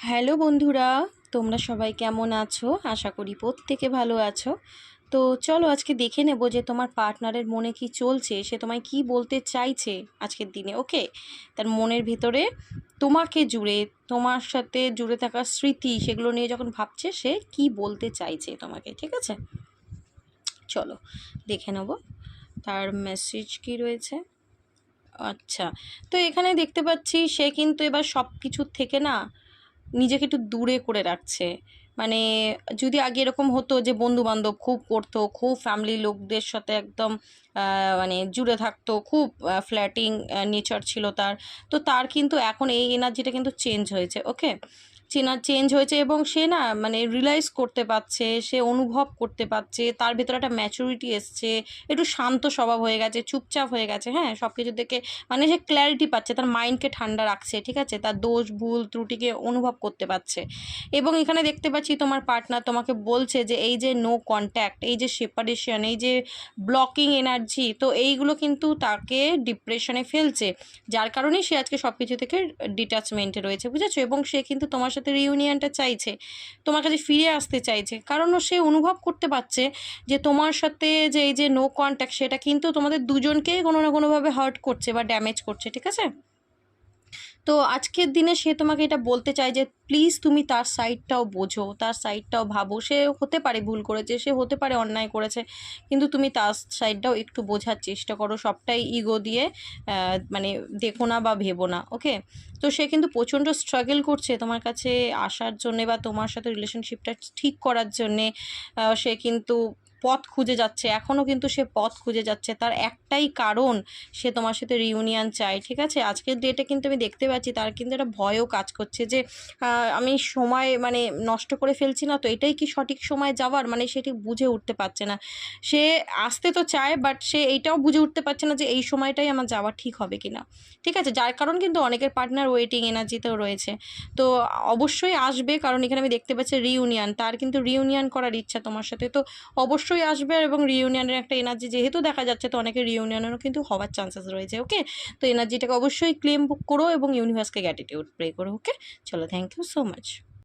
Hello বন্ধুরা, তোমরা সবাই কেমন আছো? আশা করি প্রত্যেকে ভালো আছো। তো চলো আজকে দেখে নেব যে তোমার পার্টনারের মনে কি চলছে, সে তোমায় কি বলতে চাইছে আজকের দিনে। ওকে, তার মনের ভেতরে তোমাকে জুড়ে, তোমার সাথে জুড়ে থাকা স্মৃতি, সেগুলো নিয়ে যখন ভাবছে সে কি বলতে চাইছে তোমাকে। ঠিক আছে, চলো দেখে নেব তার মেসেজ কি রয়েছে। আচ্ছা, তো এখানে দেখতে পাচ্ছি সে কিন্তু এবার সব কিছুর থেকে না নিজেকে একটু দূরে করে রাখছে। মানে যদি আগে এরকম হতো যে বন্ধু বান্ধব খুব করতো, খুব ফ্যামিলি লোকদের সাথে একদম মানে জুড়ে থাকতো, খুব ফ্ল্যাটিং নেচার ছিল তার, তো তার কিন্তু এখন এই এনার্জিটা কিন্তু চেঞ্জ হয়েছে। ওকে, চেঞ্জ হয়েছে এবং সে না মানে রিয়েলাইজ করতে পারছে, সে অনুভব করতে পারছে, তার ভেতরে একটা ম্যাচুরিটি এসছে, একটু শান্ত স্বভাব হয়ে গেছে, চুপচাপ হয়ে গেছে। হ্যাঁ, সব কিছু থেকে মানে সে ক্ল্যারিটি পাচ্ছে, তার মাইন্ডকে ঠান্ডা রাখছে। ঠিক আছে, তার দোষ ভুল ত্রুটিকে অনুভব করতে পারছে। এবং এখানে দেখতে পাচ্ছি তোমার পার্টনার তোমাকে বলছে যে এই যে নো কন্ট্যাক্ট, এই যে সেপারেশন, এই যে ব্লকিং এনার্জি, তো এইগুলো কিন্তু তাকে ডিপ্রেশনে ফেলছে, যার কারণেই সে আজকে সব কিছু থেকে ডিট্যাচমেন্টে রয়েছে, বুঝেছো? এবং সে কিন্তু তোমার সাথে রিউনিয়নটা চাইছে, তোমার কাছে ফিরে আসতে চাইছে, কারণ সে অনুভব করতে পারছে যে তোমার সাথে যে এই যে নো কন্ট্যাক্ট, সেটা কিন্তু তোমাদের দুজনকেই কোনো না কোনোভাবে হার্ট করছে বা ড্যামেজ করছে। ঠিক আছে, তো আজকের দিনে সে তোমাকে এটা বলতে চায় যে প্লিজ তুমি তার সাইডটাও বোঝো, তার সাইডটাও ভাবো। সে হতে পারে ভুল করেছে, সে হতে পারে অন্যায় করেছে, কিন্তু তুমি তার সাইডটাও একটু বোঝার চেষ্টা করো। সবটাই ইগো দিয়ে মানে দেখো না বা ভেবো না। ওকে, তো সে কিন্তু প্রচণ্ড স্ট্রাগল করছে তোমার কাছে আসার জন্যে বা তোমার সাথে রিলেশনশিপটা ঠিক করার জন্যে। সে কিন্তু পথ খুঁজে যাচ্ছে, এখনও কিন্তু সে পথ খুঁজে যাচ্ছে। তার একটাই কারণ, সে তোমার সাথে রিউনিয়ন চায়। ঠিক আছে, আজকের ডেটে কিন্তু আমি দেখতে পাচ্ছি তার কিন্তু একটা ভয়ও কাজ করছে যে আমি সময় মানে নষ্ট করে ফেলছি না, তো এটাই কি সঠিক সময় যাওয়ার, মানে সে ঠিক বুঝে উঠতে পারছে না। সে আসতে তো চায়, বাট সে এইটাও বুঝে উঠতে পারছে না যে এই সময়টাই আমার যাওয়া ঠিক হবে কি না। ঠিক আছে, যার কারণ কিন্তু অনেকের পার্টনার ওয়েটিং এনার্জিতেও রয়েছে। তো অবশ্যই আসবে, কারণ এখানে আমি দেখতে পাচ্ছি রিউনিয়ন, তার কিন্তু রিউনিয়ন করার ইচ্ছা তোমার সাথে, তো অবশ্যই আসবে। এবং রিউনিয়নের একটা এনার্জি যেহেতু দেখা যাচ্ছে, তো অনেকের রিউনিয়নেরও কিন্তু হওয়ার চান্সেস রয়েছে। ওকে, তো এনার্জিটাকে অবশ্যই ক্লেম করো এবং ইউনিভার্সকে গ্র্যাটিটিউড প্রে করো। ওকে, চলো, থ্যাংক ইউ সো মাচ।